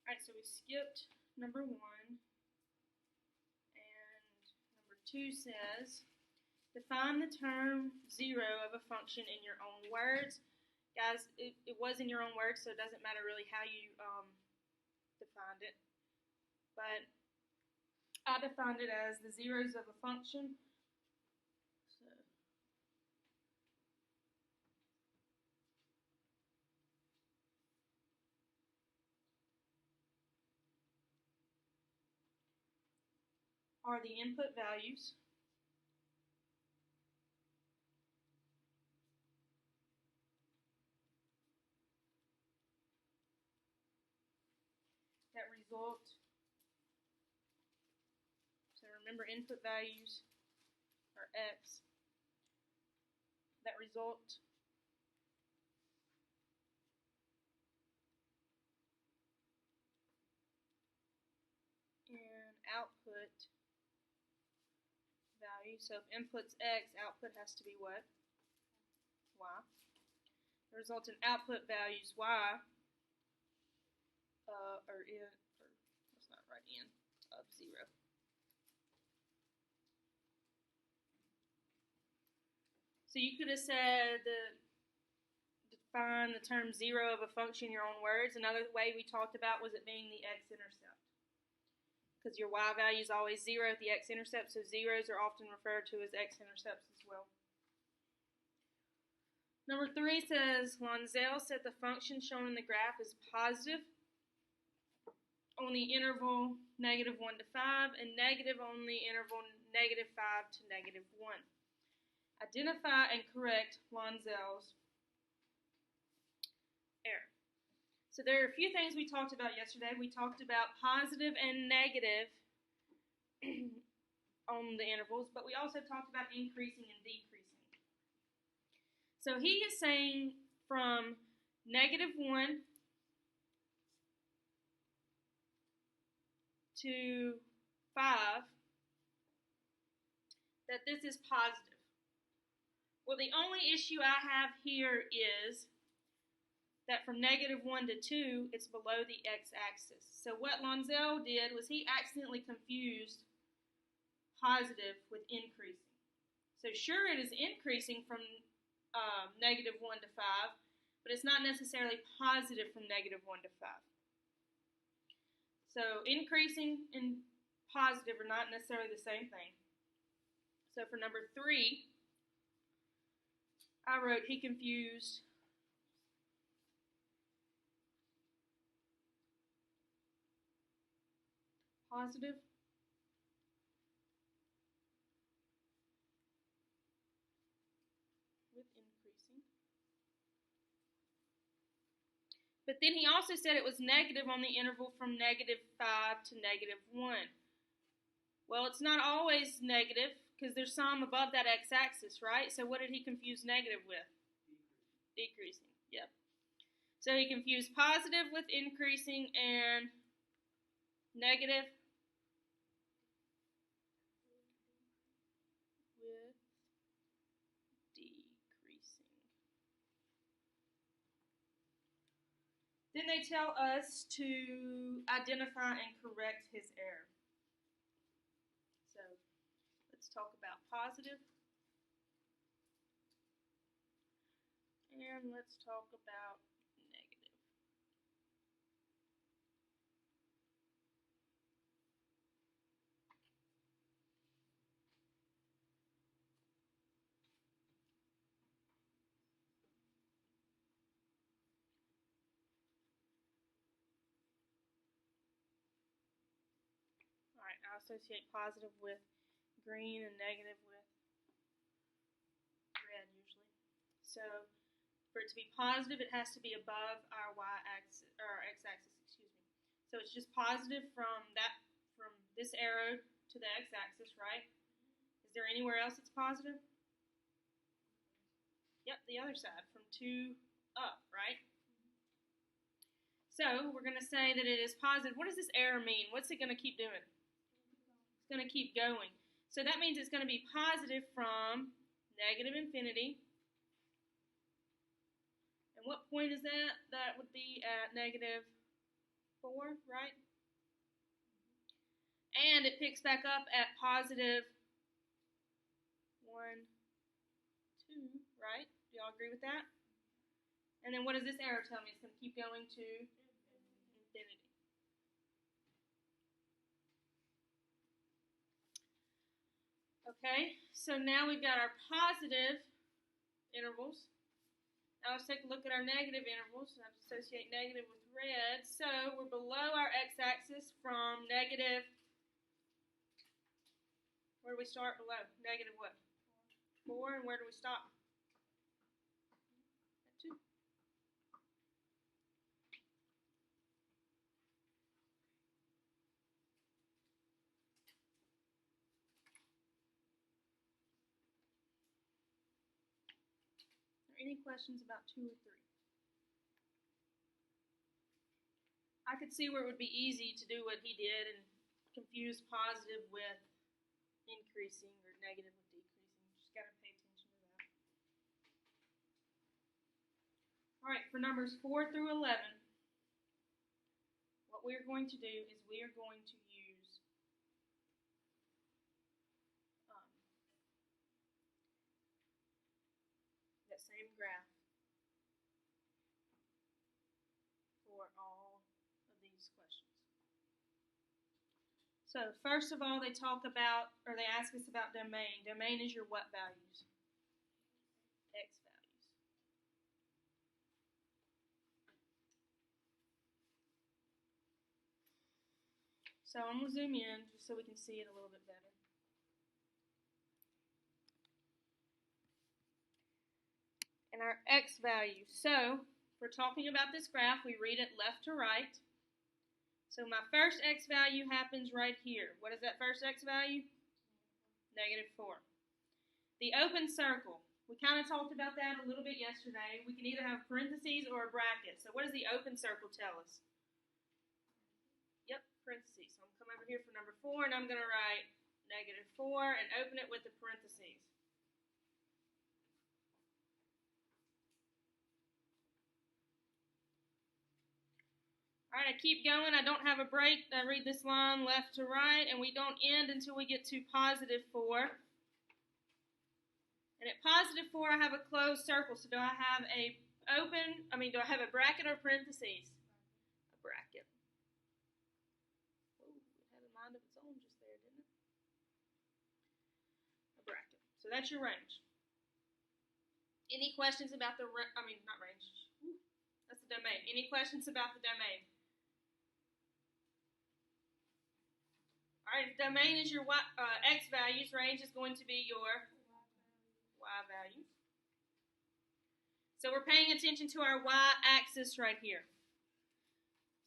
Alright, so we skipped number 1, and number 2 says, define the term 0 of a function in your own words. Guys, it was in your own words, so it doesn't matter really how you defined it. But I defined it as the zeros of a function. So, are the input values that result. So remember, input values are x that result in output value. So if input's x, output has to be what? Y. The result in output values y or let's not write in, of 0. So you could have said define the term 0 of a function in your own words. Another way we talked about was it being the x-intercept. Because your y value is always 0 at the x-intercept, so zeros are often referred to as x-intercepts as well. Number 3 says, Lonzel said the function shown in the graph is positive on the interval -1 to 5 and negative on the interval -5 to -1. Identify and correct Lonzel's error. So there are a few things we talked about yesterday. We talked about positive and negative on the intervals, but we also talked about increasing and decreasing. So he is saying from -1 to 5 that this is positive. Well, the only issue I have here is that from -1 to 2, it's below the x-axis. So what Lonzel did was he accidentally confused positive with increasing. So sure, it is increasing from -1 to 5, but it's not necessarily positive from -1 to 5. So increasing and positive are not necessarily the same thing. So for number 3, I wrote he confused positive with increasing. But then he also said it was negative on the interval from -5 to -1. Well, it's not always negative because there's some above that x-axis, right? So what did he confuse negative with? Decreasing. Yep. So he confused positive with increasing and negative with decreasing. Then they tell us to identify and correct his error. So let's talk about positive. And let's talk about negative. Alright, I associate positive with green and negative with red usually. So for it to be positive, it has to be above our y-axis or x-axis, excuse me. So it's just positive from this arrow to the x-axis, right? Is there anywhere else it's positive? Yep, the other side, from 2 up, right? So we're going to say that it is positive. What does this arrow mean? What's it going to keep doing? It's going to keep going. So that means it's going to be positive from -infinity. And what point is that? That would be at -4. 4, right? And it picks back up at positive 1, 2, right? Do y'all agree with that? And then what does this arrow tell me? It's going to keep going to infinity. Okay, so now we've got our positive intervals. Now let's take a look at our negative intervals. I have to associate negative with red. So we're below our x-axis from negative, where do we start below? Negative what? 4, and where do we stop? At 2. Are there any questions about 2 or 3? I could see where it would be easy to do what he did and confuse positive with increasing or negative with decreasing. Just got to pay attention to that. All right, for numbers 4 through 11, what we're going to do is we are going to use that same graph for all of these questions. So first of all, they talk about, or they ask us about domain. Domain is your what values? X values. So I'm going to zoom in just so we can see it a little bit better. And our X value. So if we're talking about this graph, we read it left to right. So my first X value happens right here. What is that first X value? Negative 4. The open circle. We kind of talked about that a little bit yesterday. We can either have parentheses or a bracket. So what does the open circle tell us? Yep, parentheses. So I'm going to come over here for number 4, and I'm going to write negative 4 and open it with the parentheses. All right, I keep going. I don't have a break. I read this line left to right, and we don't end until we get to positive 4. And at positive 4, I have a closed circle. So do I have do I have a bracket or parentheses? A bracket. Oh, it had a mind of its own just there, didn't it? A bracket. So that's your range. Any questions about not range. That's the domain. Any questions about the domain? All right, if domain is your X values, range is going to be your Y values. So we're paying attention to our Y axis right here.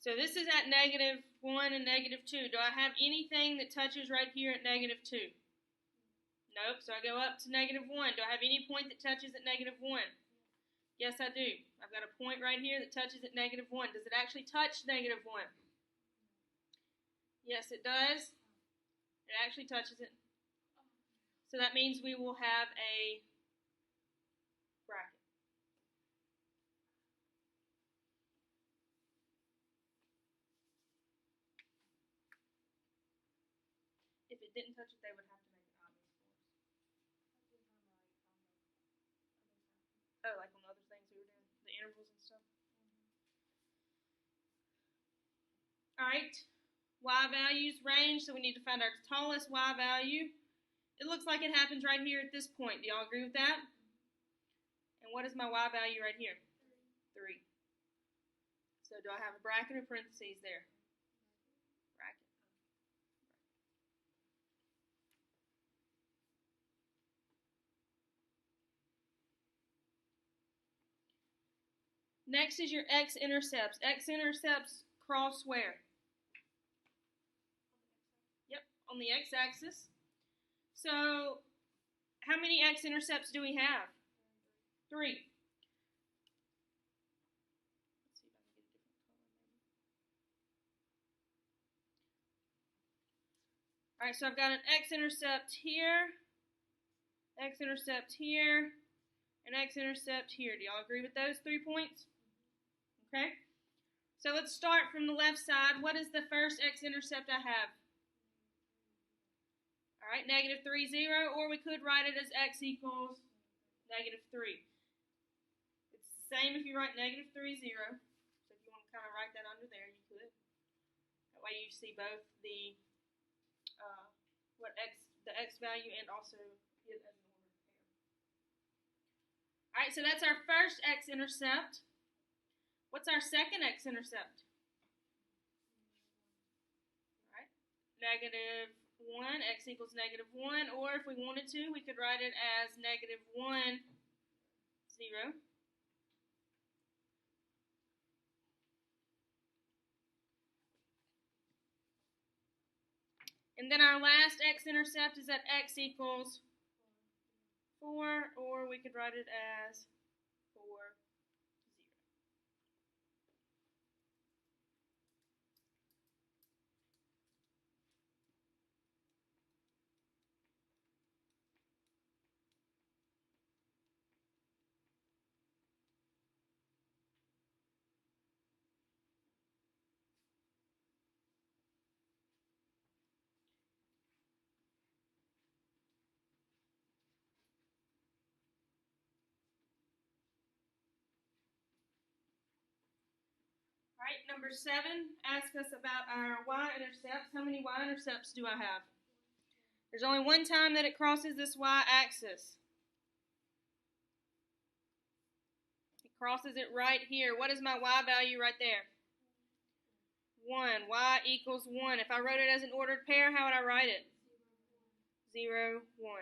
So this is at negative 1 and negative 2. Do I have anything that touches right here at negative 2? Nope, so I go up to negative 1. Do I have any point that touches at negative 1? Yes, I do. I've got a point right here that touches at negative 1. Does it actually touch negative 1? Yes, it does. It actually touches it. So that means we will have a bracket. If it didn't touch it, they would have to make it obvious for us. Oh, like on the other things we were doing, the intervals and stuff. All right. Y values range, so we need to find our tallest Y value. It looks like it happens right here at this point. Do y'all agree with that? And what is my Y value right here? 3. So do I have a bracket or parentheses there? Bracket. Next is your x-intercepts. X-intercepts cross where? Yep, on the x-axis. So how many x-intercepts do we have? 3. Let's see if I can get a different color maybe. All right, so I've got an x-intercept here, x-intercept here, and x-intercept here. Do y'all agree with those 3 points? Okay. So let's start from the left side. What is the first x-intercept I have? All right, negative 3, 0, or we could write it as x equals negative 3. It's the same if you write negative 3, 0. So if you want to kind of write that under there, you could. That way you see both the the x value and also it as an ordered pair. All right, so that's our first x-intercept. What's our second x-intercept? All right, negative 1, x equals negative 1, or if we wanted to, we could write it as negative 1, 0. And then our last x-intercept is at x equals 4, or we could write it as 4, 0. All right, number 7 asks us about our y-intercepts. How many y-intercepts do I have? There's only one time that it crosses this y-axis. It crosses it right here. What is my y value right there? 1. Y equals 1. If I wrote it as an ordered pair, how would I write it? 0, 1.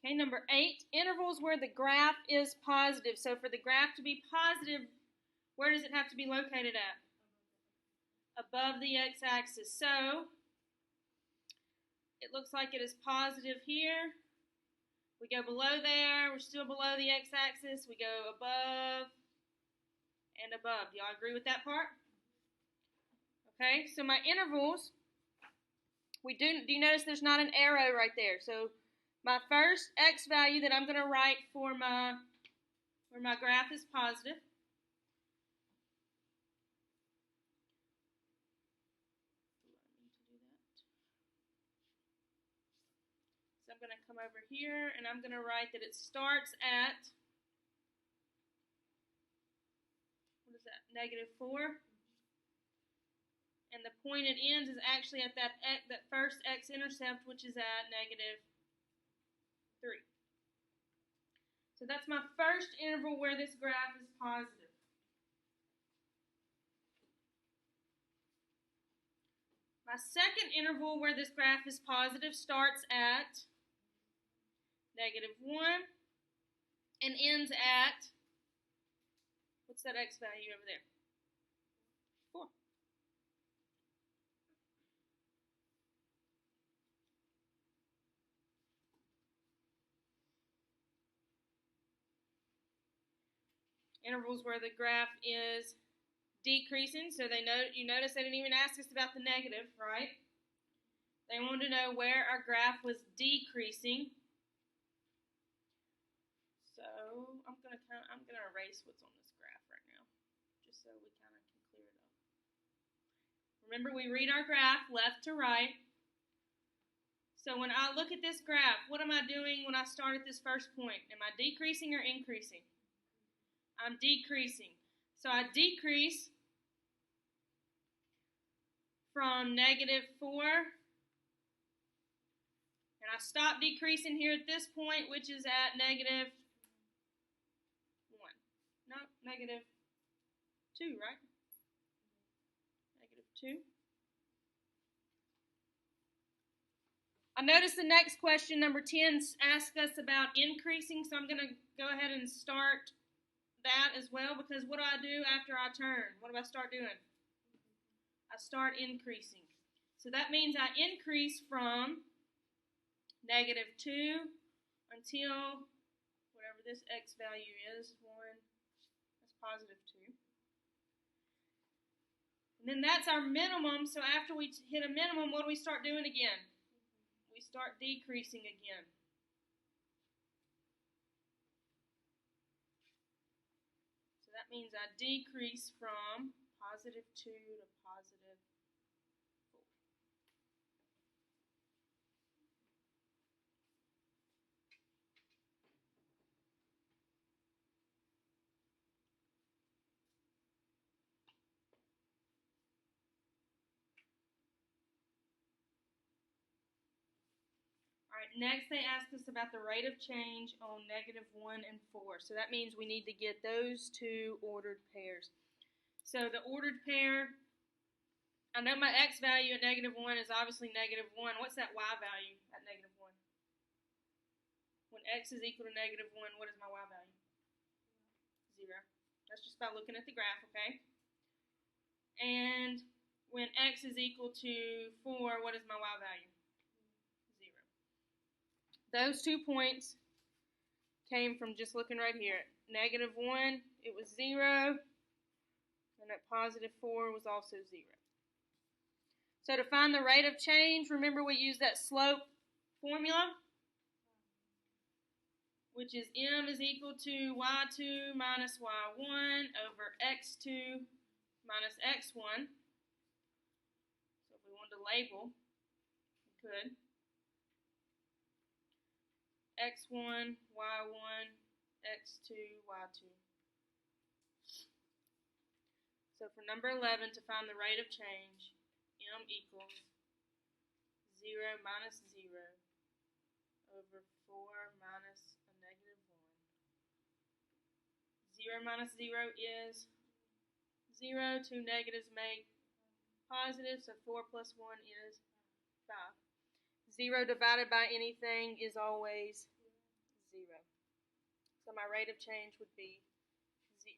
Okay, number 8, intervals where the graph is positive. So for the graph to be positive, where does it have to be located at? Above the x-axis. So it looks like it is positive here. We go below there. We're still below the x-axis. We go above and above. Do y'all agree with that part? Okay, so my intervals, do you notice there's not an arrow right there? So my first x value that I'm going to write for where my graph is positive. So I'm going to come over here and I'm going to write that it starts at, what is that, negative 4. And the point it ends is actually at that first x-intercept, which is at negative 3. So that's my first interval where this graph is positive. My second interval where this graph is positive starts at negative 1 and ends at, what's that x value over there? 4. Intervals where the graph is decreasing, so you notice they didn't even ask us about the negative, right? They wanted to know where our graph was decreasing. So I'm gonna erase what's on this graph right now, just so we kind of can clear it up. Remember, we read our graph left to right. So when I look at this graph, what am I doing when I start at this first point? Am I decreasing or increasing? I'm decreasing. So I decrease from negative 4, and I stop decreasing here at this point, which is at negative 1. No, negative 2, right? Negative 2. I notice the next question, number 10, asks us about increasing, so I'm going to go ahead and start that as well, because what do I do after I turn? What do I start doing? I start increasing. So that means I increase from negative 2 until whatever whatever this x value is, 1, that's positive 2. And then that's our minimum, so after we hit a minimum, what do we start doing again? We start decreasing again. So that means I decrease from positive 2 to positive 4. Alright, next they ask us about the rate of change on negative 1 and 4. So that means we need to get those two ordered pairs. So the ordered pair, I know my x value at negative 1 is obviously negative 1. What's that y value at negative 1? When x is equal to negative 1, what is my y value? 0. That's just by looking at the graph, okay? And when x is equal to 4, what is my y value? 0. Those 2 points came from just looking right here. Negative 1, it was 0. And at positive 4 was also 0. So to find the rate of change, remember we use that slope formula, which is m is equal to y2 minus y1 over x2 minus x1. So if we wanted to label, we could. x1, y1, x2, y2. So for number 11, to find the rate of change, m equals 0 minus 0 over 4 minus a negative 1. 0 minus 0 is 0. 2 negatives make positive, so 4 plus 1 is 5. 0 divided by anything is always 0. So my rate of change would be 0.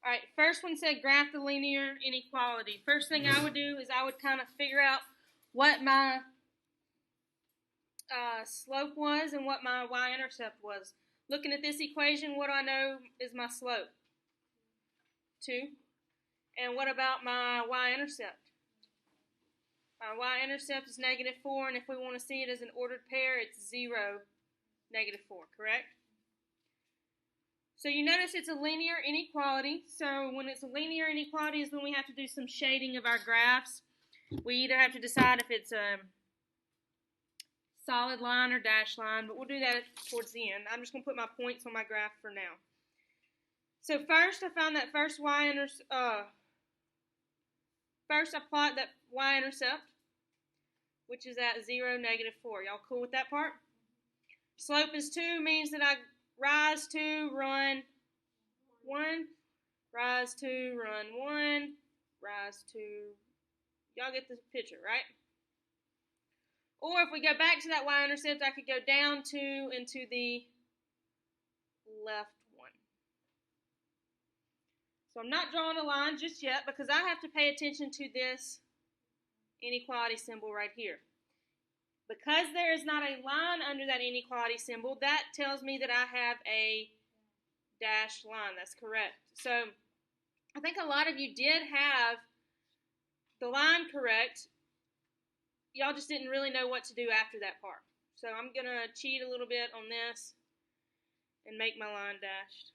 All right, first one said graph the linear inequality. First thing I would do is I would kind of figure out what my slope was and what my y-intercept was. Looking at this equation, what do I know is my slope? 2. And what about my y-intercept? My y-intercept is negative 4, and if we want to see it as an ordered pair, it's 0, negative 4, correct? So you notice it's a linear inequality. So when it's a linear inequality is when we have to do some shading of our graphs. We either have to decide if it's a solid line or dashed line, but we'll do that towards the end. I'm just going to put my points on my graph for now. So first I found that first first I plot that y-intercept, which is at 0, negative 4. Y'all cool with that part? Slope is 2 means that I rise 2, run 1, rise 2, run 1, rise 2. Y'all get the picture, right? Or if we go back to that y-intercept, I could go down 2 into the left 1. So I'm not drawing a line just yet because I have to pay attention to this inequality symbol right here. Because there is not a line under that inequality symbol, that tells me that I have a dashed line. That's correct. So I think a lot of you did have the line correct. Y'all just didn't really know what to do after that part. So I'm going to cheat a little bit on this and make my line dashed.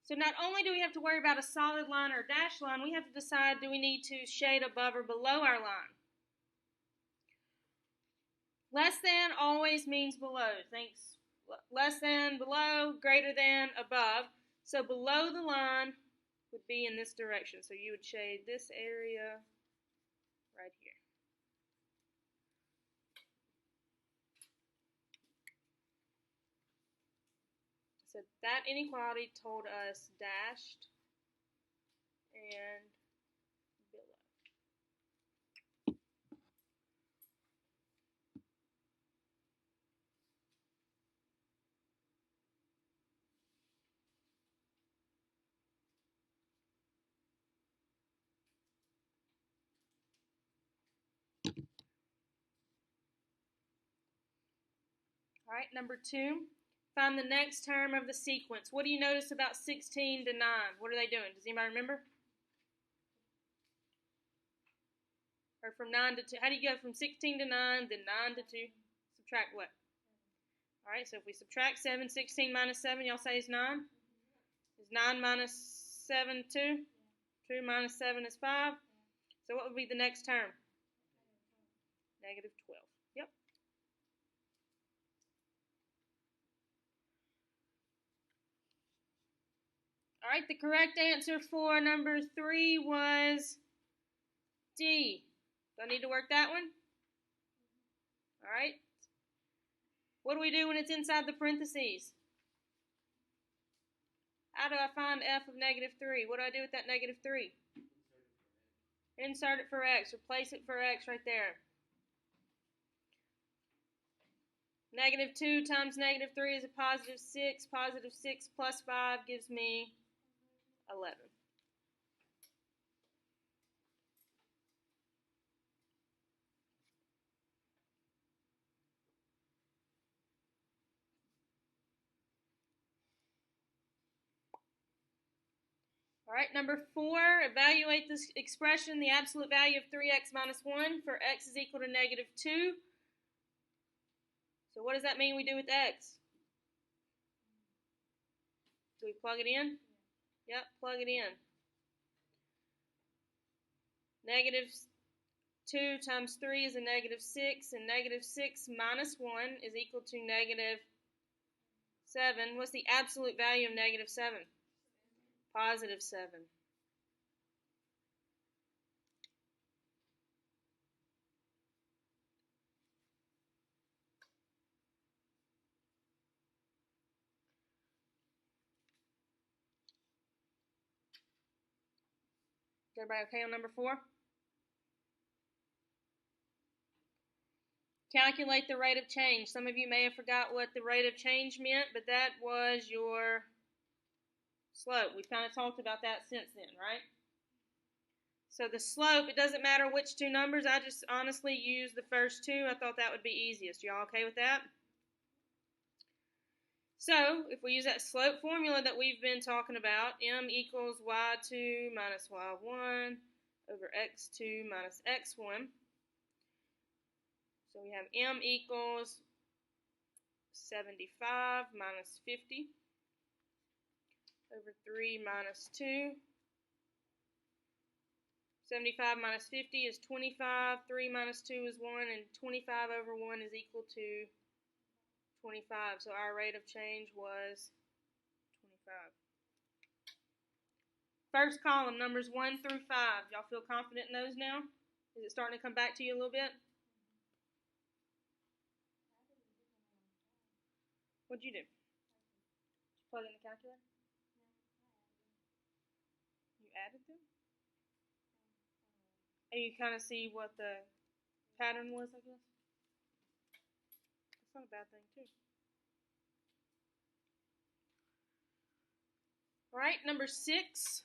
So not only do we have to worry about a solid line or a dashed line, we have to decide, do we need to shade above or below our line? Less than always means below. Thanks. Less than, below, greater than, above. So below the line would be in this direction. So you would shade this area right here. So that inequality told us dashed and below. All right, number 2. Find the next term of the sequence. What do you notice about 16 to 9? What are they doing? Does anybody remember? Or from 9 to 2. How do you go from 16 to 9, then 9 to 2? Subtract what? All right, so if we subtract 7, 16 minus 7, y'all say is 9? Is 9 minus 7 2? 2 minus 7 is 5. So what would be the next term? Negative 12. Yep. All right, the correct answer for number 3 was D. Do I need to work that one? All right. What do we do when it's inside the parentheses? How do I find f of negative 3? What do I do with that negative 3? Insert it for x. Replace it for x right there. Negative 2 times negative 3 is a positive 6. Positive 6 plus 5 gives me 11. All right, number 4, evaluate this expression, the absolute value of 3x minus 1 for x is equal to negative 2. So what does that mean we do with x? Do we plug it in? Yep, plug it in. Negative 2 times 3 is a negative 6, and negative 6 minus 1 is equal to negative 7. What's the absolute value of negative 7? Positive 7. Is everybody okay on number 4? Calculate the rate of change. Some of you may have forgot what the rate of change meant, but that was your slope. We've kind of talked about that since then, right? So the slope, it doesn't matter which two numbers. I just honestly used the first two. I thought that would be easiest. Y'all okay with that? So if we use that slope formula that we've been talking about, m equals y2 minus y1 over x2 minus x1. So we have m equals 75 minus 50 over 3 minus 2. 75 minus 50 is 25. 3 minus 2 is 1. And 25 over 1 is equal to 25. So our rate of change was 25. First column, numbers 1 through 5. Y'all feel confident in those now? Is it starting to come back to you a little bit? What'd you do? Did you plug in the calculator? You added them? And you kind of see what the pattern was, I guess? That's not a bad thing, too. All right, number 6.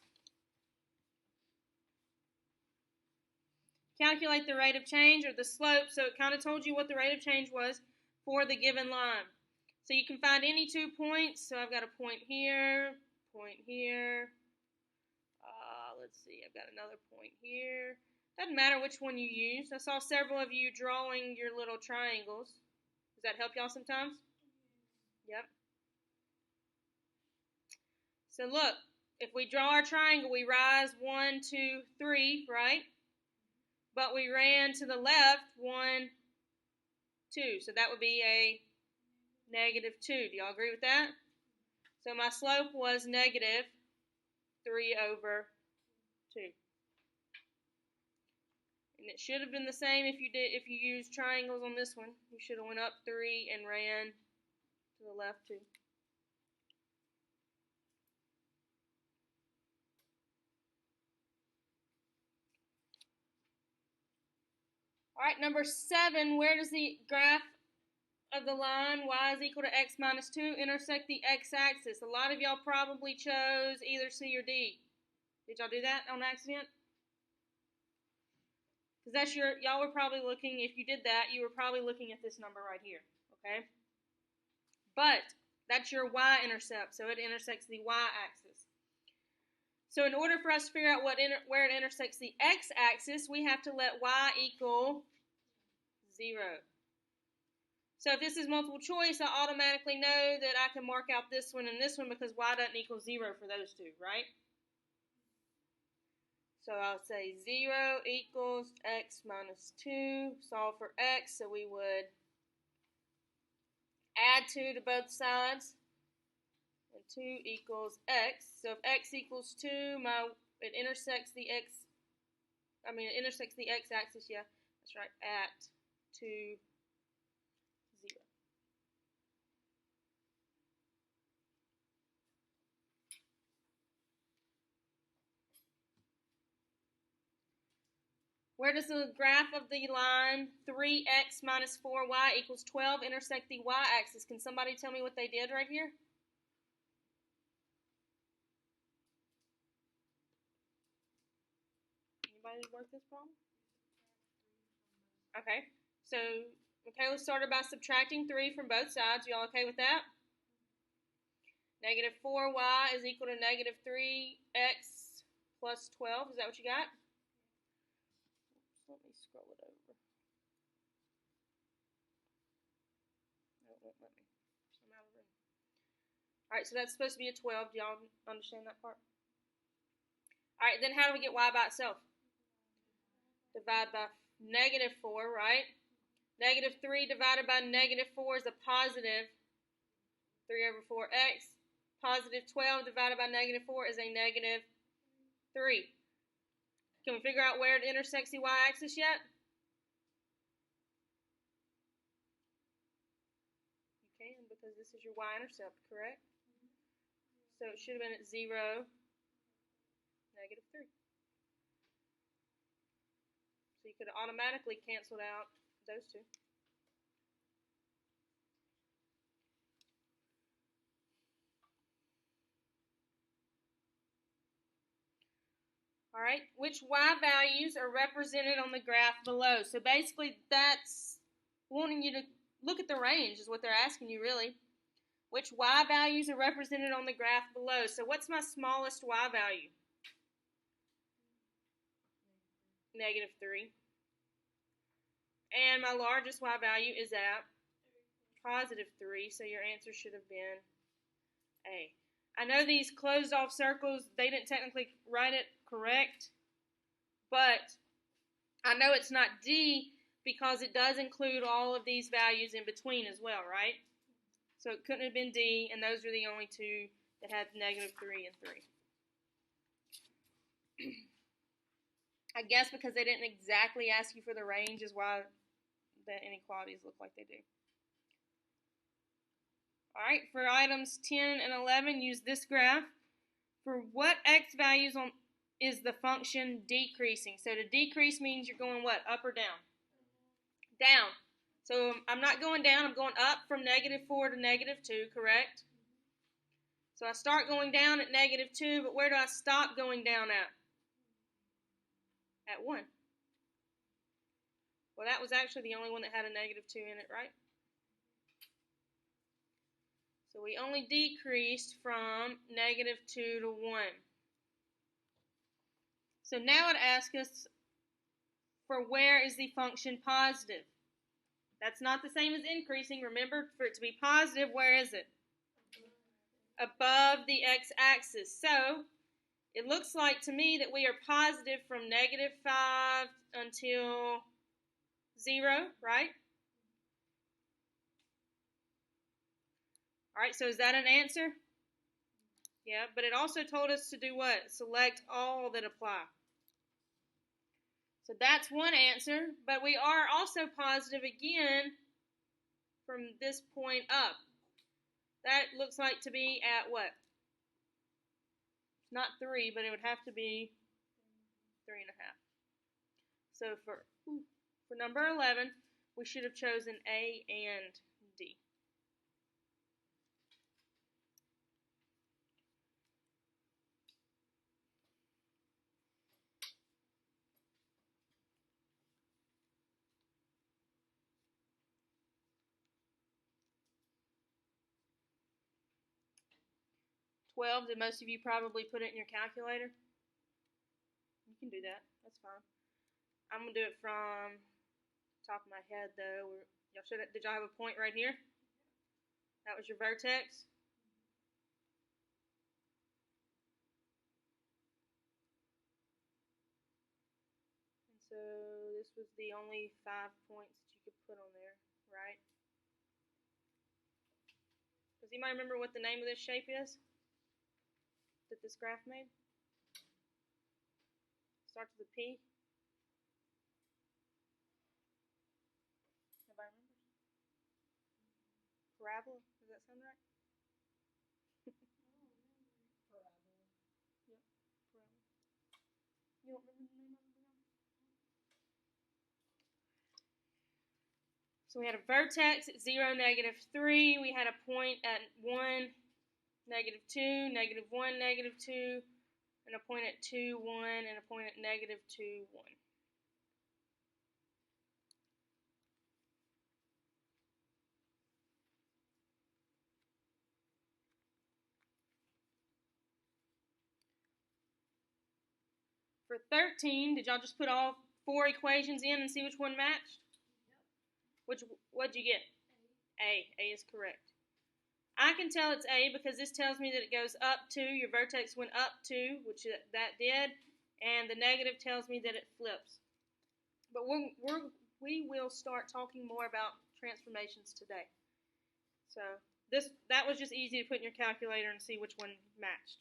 Calculate the rate of change or the slope. So it kind of told you what the rate of change was for the given line. So you can find any 2 points. So I've got a point here, point here. Let's see, I've got another point here. Doesn't matter which one you use. I saw several of you drawing your little triangles. Does that help y'all sometimes? Yep. So look, if we draw our triangle, we rise 1, 2, 3, right? But we ran to the left 1, 2. So that would be a negative 2. Do y'all agree with that? So my slope was negative 3 over 2. And it should have been the same if you used triangles on this one. You should have went up 3 and ran to the left 2. All right, number 7, where does the graph of the line y is equal to x minus 2 intersect the x-axis? A lot of y'all probably chose either C or D. Did y'all do that on accident? Because that's y'all were probably looking, if you did that, you were probably looking at this number right here, okay? But that's your y-intercept, so it intersects the y-axis. So in order for us to figure out where it intersects the x-axis, we have to let y equal 0. So if this is multiple choice, I automatically know that I can mark out this one and this one because y doesn't equal 0 for those two, right? So I'll say 0 equals x minus 2. Solve for x, so we would add 2 to both sides. And 2 equals x. So if x equals 2, it intersects the x-axis, yeah, that's right, at 2, 0. Where does the graph of the line 3x minus 4y equals 12 intersect the y-axis? Can somebody tell me what they did right here? Anybody work this problem? Okay, so Michaela started by subtracting 3 from both sides. You all okay with that? Negative 4y is equal to negative 3x plus 12. Is that what you got? Let me scroll it over. No, it won't let me. I'm out of room. All right, so that's supposed to be a 12. Do y'all understand that part? All right, then how do we get y by itself? Divide by negative 4, right? Negative 3 divided by negative 4 is a positive 3 over 4x. Positive 12 divided by negative 4 is a negative 3. Can we figure out where it intersects the y-axis yet? You can, because this is your y-intercept, correct? So it should have been at 0, negative 3. So you could have automatically canceled out those two. All right, which y values are represented on the graph below? So basically that's wanting you to look at the range is what they're asking you really. Which y values are represented on the graph below? So what's my smallest y value? Negative 3. And my largest y value is at positive 3, so your answer should have been A. I know these closed off circles, they didn't technically write it correct, but I know it's not D because it does include all of these values in between as well, right? So it couldn't have been D, and those are the only two that had negative 3 and 3. I guess because they didn't exactly ask you for the range is why the inequalities look like they do. All right, for items 10 and 11, use this graph. For what x values is the function decreasing? So to decrease means you're going what, up or down? Down. So I'm not going down, I'm going up from negative 4 to negative 2, correct? So I start going down at negative 2, but where do I stop going down at? At 1. Well, that was actually the only one that had a negative 2 in it, right? So we only decreased from negative 2 to 1. So now it asks us for where is the function positive. That's not the same as increasing. Remember, for it to be positive, where is it? Above the x-axis. So it looks like to me that we are positive from negative 5 until 0, right? All right, so is that an answer? Yeah, but it also told us to do what? Select all that apply. So that's one answer, but we are also positive again from this point up. That looks like to be at what? Not 3, but it would have to be 3.5. So For number 11, we should have chosen A and D. Did most of you probably put it in your calculator? You can do that. That's fine. I'm going to do it from the top of my head, though. Did y'all have a point right here? That was your vertex? And so this was the only 5 points that you could put on there, right? Does anybody remember what the name of this shape is that this graph made? Starts with a P. Nobody remembers? Parabola? Does that sound right? Parabola. Yep, parabola. You don't remember the name of it? So we had a vertex at 0, -3. We had a point at 1, -2, -1, -2, and a point at 2, 1, and a point at -2, 1. For 13, did y'all just put all 4 equations in and see which one matched? Yep. What'd you get? A. A is correct. I can tell it's A because this tells me that it goes up 2. Your vertex went up 2, which that did, and the negative tells me that it flips. But we will start talking more about transformations today. So that was just easy to put in your calculator and see which one matched.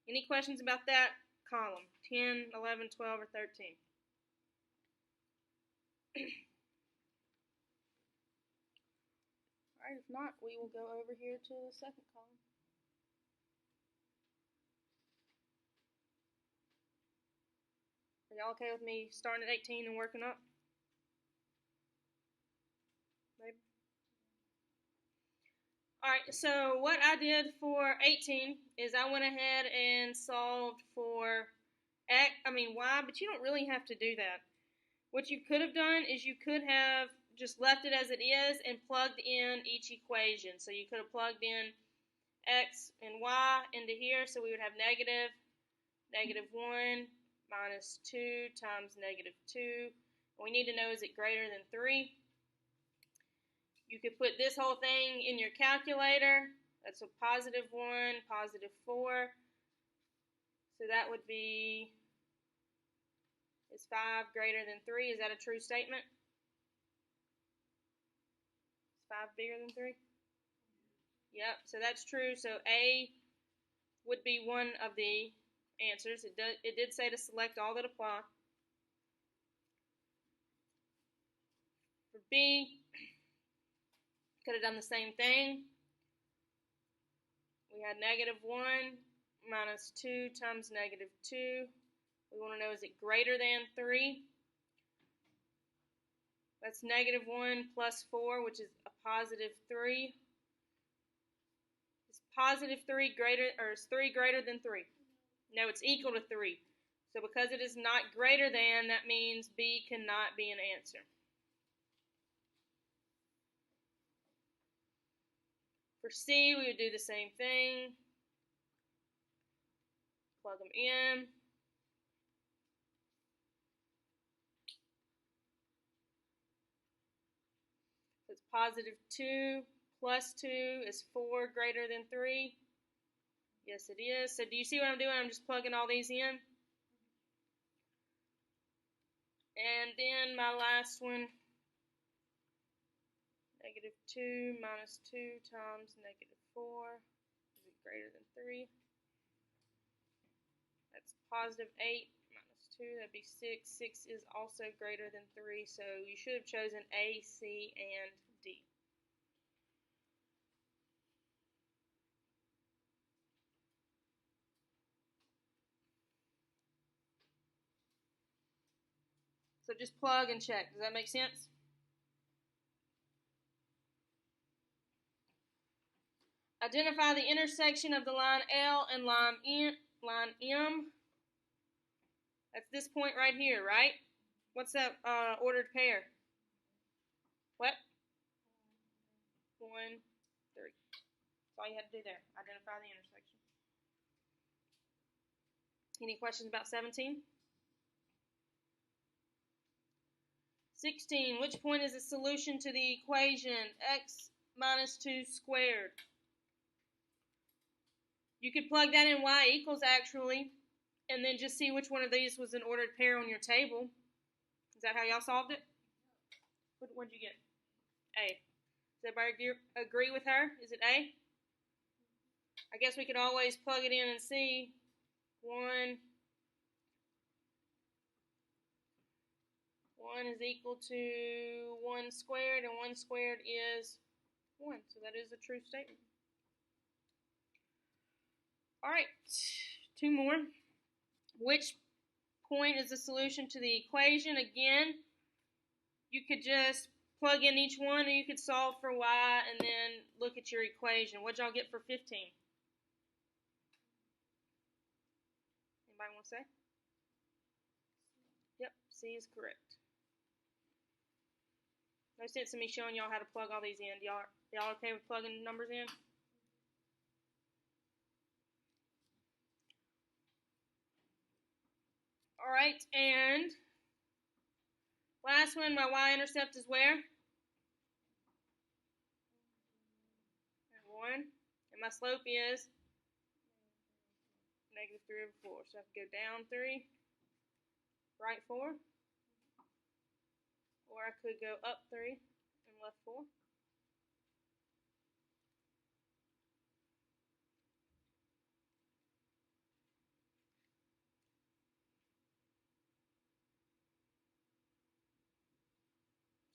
Any questions about that column? 10, 11, 12, or 13? All right, if not, we will go over here to the second column. Are y'all okay with me starting at 18 and working up? Maybe. All right, so what I did for 18 is I went ahead and solved for y, but you don't really have to do that. What you could have done is you could have just left it as it is and plugged in each equation. So you could have plugged in x and y into here, so we would have negative 1 minus 2 times -2. We need to know, is it greater than 3? You could put this whole thing in your calculator. That's a +1, +4. So that would be, is 5 greater than 3? Is that a true statement? Is 5 bigger than 3? Yep, so that's true. So A would be one of the answers. It did say to select all that apply. For B, could have done the same thing. We had -1 minus 2 times -2. We want to know, is it greater than 3? That's -1 plus 4, which is a +3. Is +3 greater, or is 3 greater than 3? No, it's equal to 3. So because it is not greater than, that means B cannot be an answer. For C, we would do the same thing. Plug them in. So it's +2 plus 2 is 4 greater than 3. Yes, it is. So do you see what I'm doing? I'm just plugging all these in. And then my last one, -2 minus 2 times -4. Is it greater than 3? That's +8 minus 2. That'd be 6. 6 is also greater than 3. So you should have chosen A, C, and D. just plug and check. Does that make sense? Identify the intersection of the line L and line M. That's this point right here, right? What's that ordered pair? What? 1, 3. That's all you had to do there. Identify the intersection. Any questions about 17? 16. Which point is the solution to the equation x minus 2 squared? You could plug that in y equals actually, and then just see which one of these was an ordered pair on your table. Is that how y'all solved it? What'd you get? A. Does everybody agree with her? Is it A? I guess we could always plug it in and see. 1 is equal to 1 squared, and 1 squared is 1. So that is a true statement. All right, 2 more. Which point is the solution to the equation? Again, you could just plug in each one, or you could solve for y and then look at your equation. What'd y'all get for 15? Anybody want to say? Yep, C is correct. No sense in me showing y'all how to plug all these in. Y'all okay with plugging numbers in? All right, and last one, my y-intercept is where? At 1. And my slope is negative 3 over 4. So I have to go down 3, right 4. Or I could go up 3 and left 4.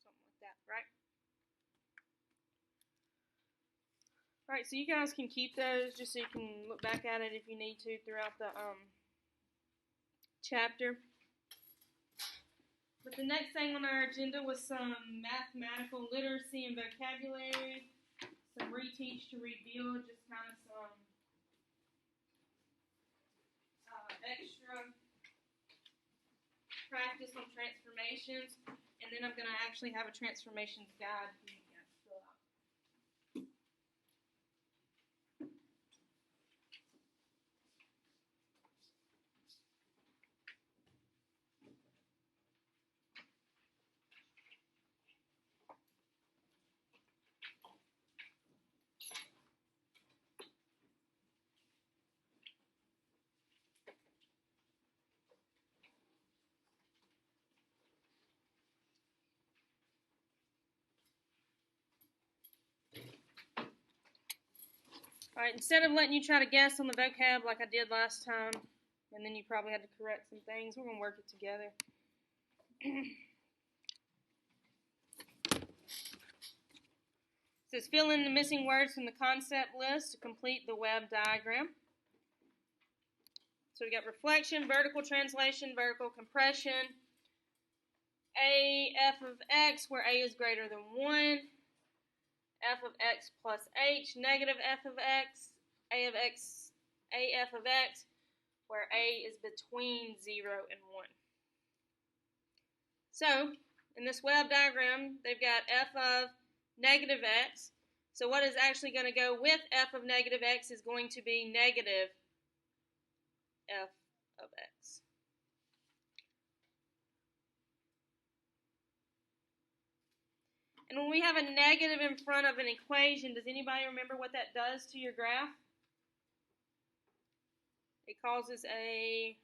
Something like that, right? Alright, so you guys can keep those just so you can look back at it if you need to throughout the chapter. But the next thing on our agenda was some mathematical literacy and vocabulary, some reteach to rebuild, just kind of some extra practice on transformations, and then I'm going to actually have a transformations guide for you guys to fill out. Alright, instead of letting you try to guess on the vocab like I did last time, and then you probably had to correct some things, we're going to work it together. It says fill in the missing words from the concept list to complete the web diagram. So we got reflection, vertical translation, vertical compression, a f of x where a is greater than 1, f of x plus h, negative f of x, a of x, a f of x, where a is between 0 and 1. So, in this web diagram, they've got f of negative x. So what is actually going to go with f of negative x is going to be negative f of x. And when we have a negative in front of an equation, does anybody remember what that does to your graph? It causes a,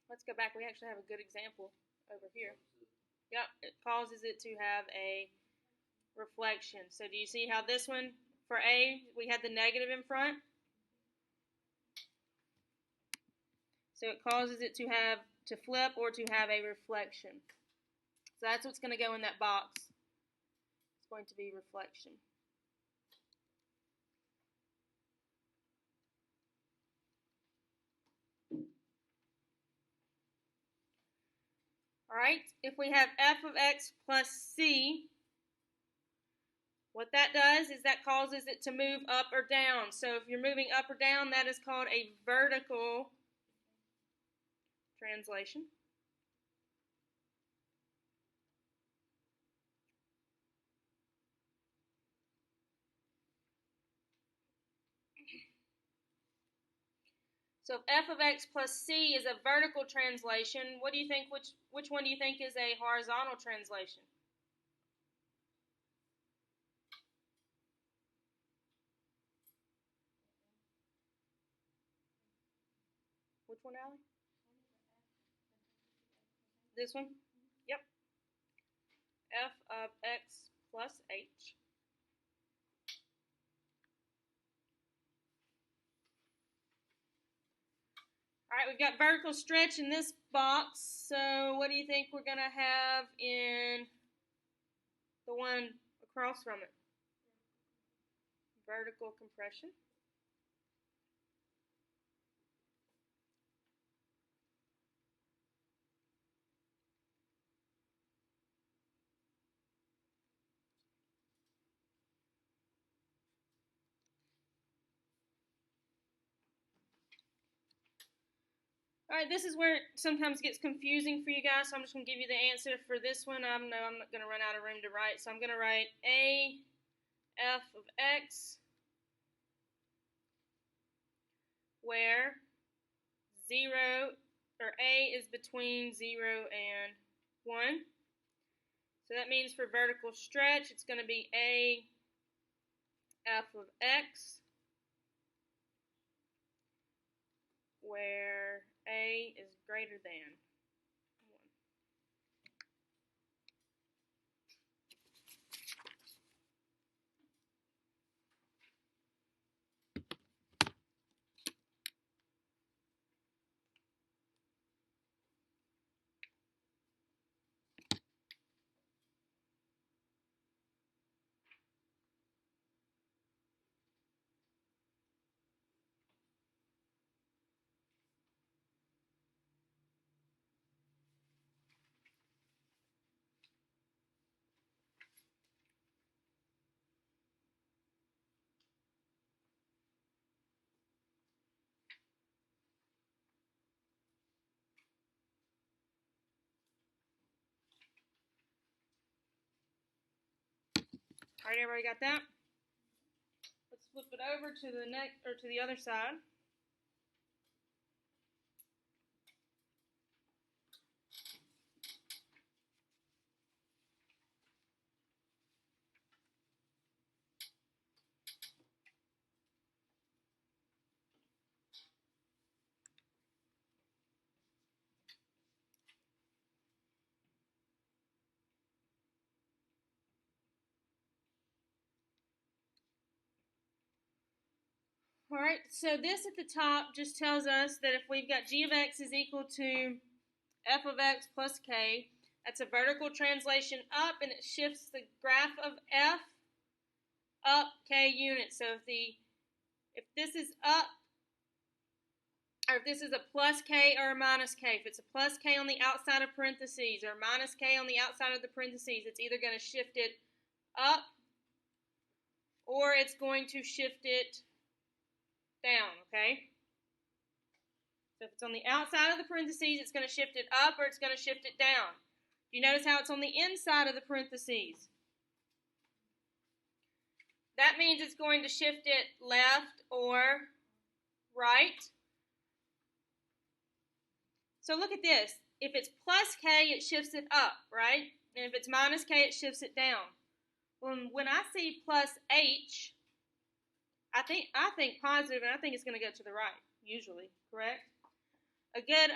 let's go back. We actually have a good example over here. Yep, it causes it to have a reflection. So do you see how this one, for A, we had the negative in front? So it causes it to flip or to have a reflection. So that's what's going to go in that box. It's going to be reflection. All right, if we have f of x plus c, what that does is that causes it to move up or down. So if you're moving up or down, that is called a vertical translation. So if f of x plus c is a vertical translation, what do you think? Which one do you think is a horizontal translation? Which one, Allie? This one? Yep. F of x plus h. All right, we've got vertical stretch in this box. So what do you think we're going to have in the one across from it? Vertical compression. All right, this is where it sometimes gets confusing for you guys, so I'm just going to give you the answer for this one. I know I'm not going to run out of room to write, so I'm going to write a f of x, where 0, or a is between 0 and 1. So that means for vertical stretch, it's going to be a f of x, where a is greater than 1. All right, everybody got that? Let's flip it over to the next, or to the other side. All right, so this at the top just tells us that if we've got g of x is equal to f of x plus k, that's a vertical translation up, and it shifts the graph of f up k units. So if this is up, or if this is a plus k or a minus k, if it's a plus k on the outside of parentheses or minus k on the outside of the parentheses, it's either going to shift it up or it's going to shift it down, okay? So if it's on the outside of the parentheses, it's going to shift it up or it's going to shift it down. You notice how it's on the inside of the parentheses. That means it's going to shift it left or right. So look at this. If it's plus k, it shifts it up, right? And if it's minus k, it shifts it down. When I see plus h, I think positive, and I think it's going to go to the right, usually, correct? A good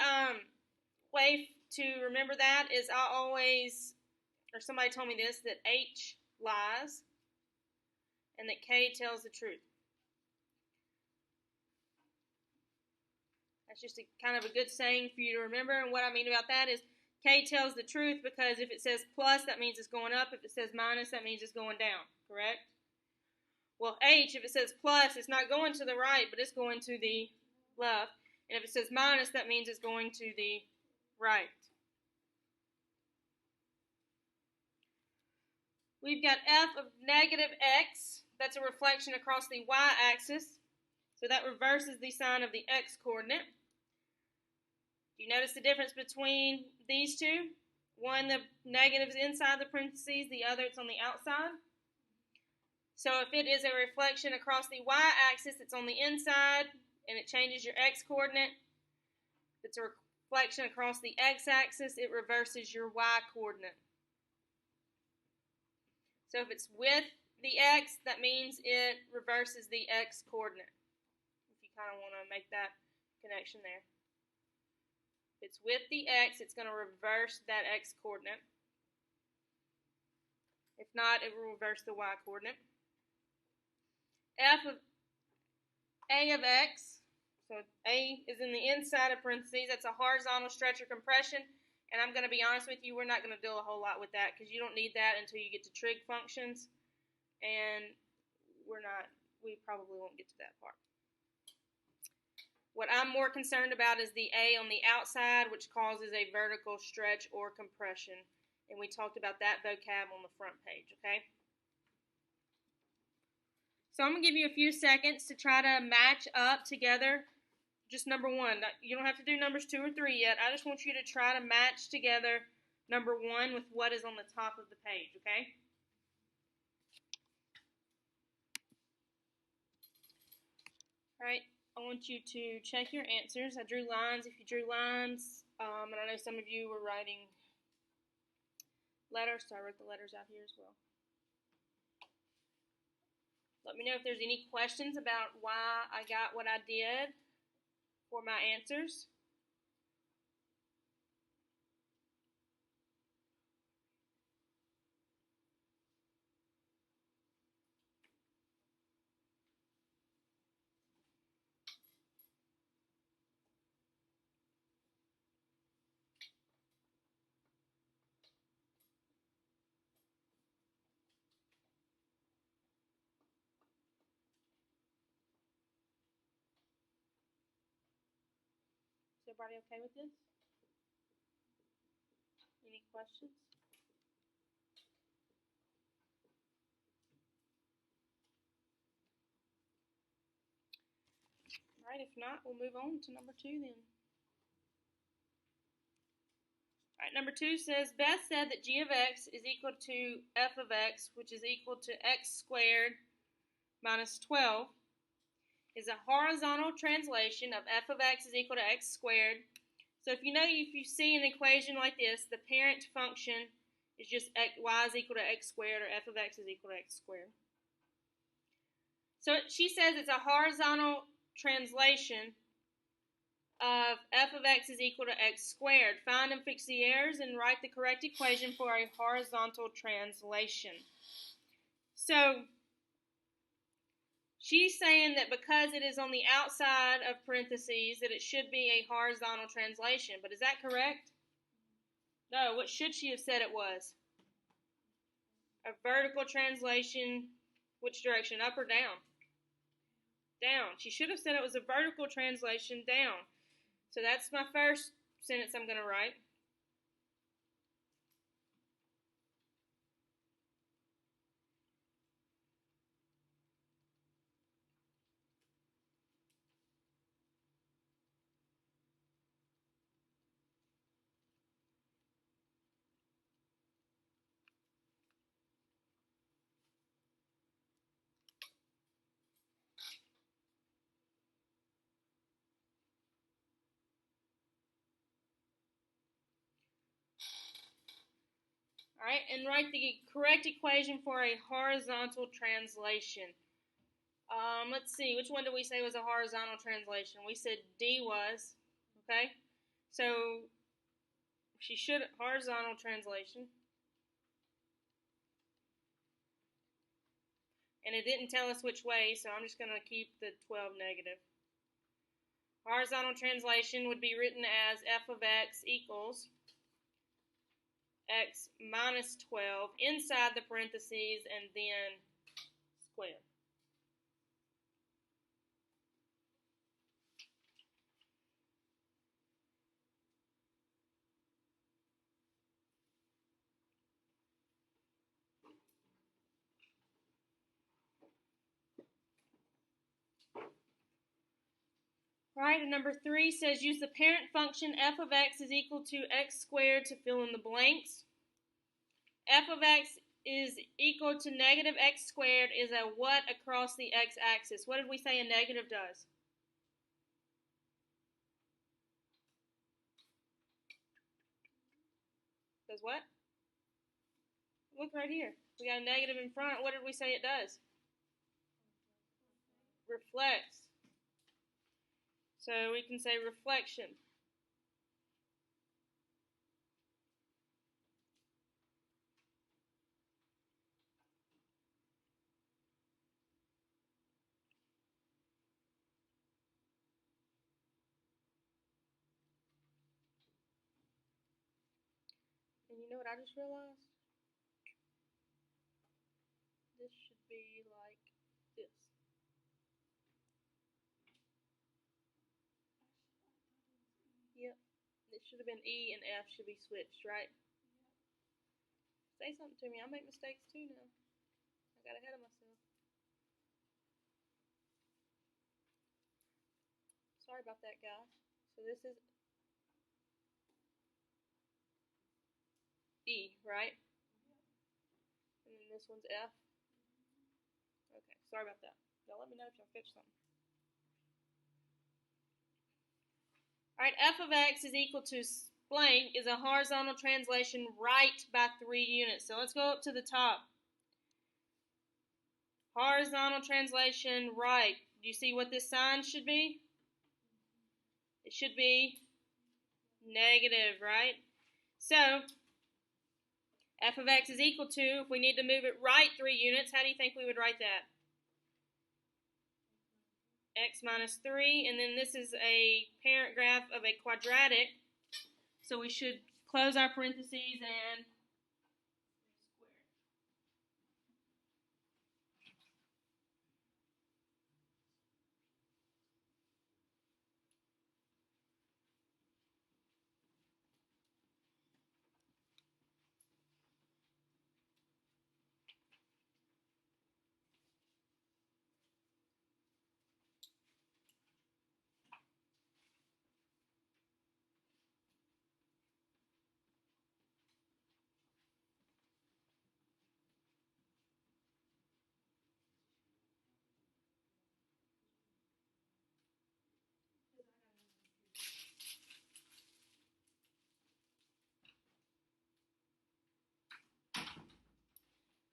way to remember that is I always, or somebody told me this, that h lies and that k tells the truth. That's just kind of a good saying for you to remember, and what I mean about that is k tells the truth because if it says plus, that means it's going up. If it says minus, that means it's going down, correct? Well, h, if it says plus, it's not going to the right, but it's going to the left. And if it says minus, that means it's going to the right. We've got f of negative x. That's a reflection across the y-axis. So that reverses the sign of the x-coordinate. Do you notice the difference between these two? One, the negative's inside the parentheses. The other, it's on the outside. So if it is a reflection across the y-axis, it's on the inside, and it changes your x-coordinate. If it's a reflection across the x-axis, it reverses your y-coordinate. So if it's with the x, that means it reverses the x-coordinate. If you kind of want to make that connection there. If it's with the x, it's going to reverse that x-coordinate. If not, it will reverse the y-coordinate. F of A of x, so A is in the inside of parentheses. That's a horizontal stretch or compression. And I'm going to be honest with you, we're not going to do a whole lot with that because you don't need that until you get to trig functions. And we probably won't get to that part. What I'm more concerned about is the A on the outside, which causes a vertical stretch or compression. And we talked about that vocab on the front page, okay? So I'm going to give you a few seconds to try to match up together just number 1. You don't have to do numbers 2 or 3 yet. I just want you to try to match together number 1 with what is on the top of the page, okay? All right, I want you to check your answers. I drew lines if you drew lines, and I know some of you were writing letters, so I wrote the letters out here as well. Let me know if there's any questions about why I got what I did for my answers. Is everybody okay with this? Any questions? All right, if not, we'll move on to number 2 then. All right, number 2 says, Beth said that g of x is equal to f of x, which is equal to x squared minus 12, is a horizontal translation of f of x is equal to x squared. So if you see an equation like this, the parent function is just y is equal to x squared, or f of x is equal to x squared. So she says it's a horizontal translation of f of x is equal to x squared. Find and fix the errors and write the correct equation for a horizontal translation. So she's saying that because it is on the outside of parentheses that it should be a horizontal translation. But is that correct? No, what should she have said it was? A vertical translation. Which direction, up or down? Down. She should have said it was a vertical translation down. So that's my first sentence I'm going to write. All right, and write the correct equation for a horizontal translation. Let's see, which one did we say was a horizontal translation? We said D was, okay? So she should, horizontal translation. And it didn't tell us which way, so I'm just going to keep the 12 negative. Horizontal translation would be written as f of x equals x minus 12 inside the parentheses and then square. Right, and number 3 says use the parent function f of x is equal to x squared to fill in the blanks. F of x is equal to negative x squared is a what across the x-axis? What did we say a negative does? Does what? Look right here. We got a negative in front. What did we say it does? Reflects. So we can say reflection. And you know what I just realized? This should be like this. Yep. It should have been E and F should be switched, right? Say something to me. I make mistakes too now. I got ahead of myself. Sorry about that, guys. So this is E, right? And then this one's F. Okay, sorry about that. Y'all let me know if y'all catch something. Alright, f of x is equal to blank is a horizontal translation right by 3 units. So let's go up to the top. Horizontal translation right. Do you see what this sign should be? It should be negative, right? So, f of x is equal to, if we need to move it right 3 units, how do you think we would write that? X minus 3, and then this is a parent graph of a quadratic, so we should close our parentheses and square.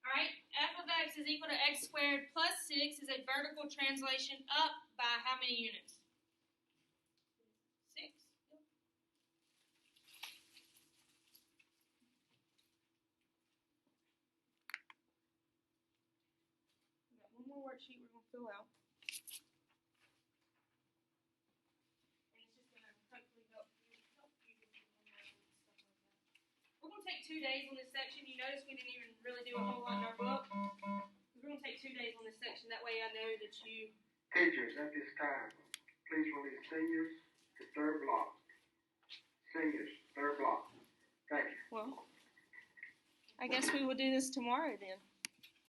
Alright, f of x is equal to x squared plus 6 is a vertical translation up by how many units? 6. We got one more worksheet we're going to fill out. And it's just going to hopefully help you with stuff like that. We're going to take 2 days on this section. You notice we didn't even really do a whole lot in our book. We're going to take 2 days on this section. That way I know that you... Teachers, at this time, please release seniors to third block. Seniors, third block. Thank you. Well, I guess we will do this tomorrow then.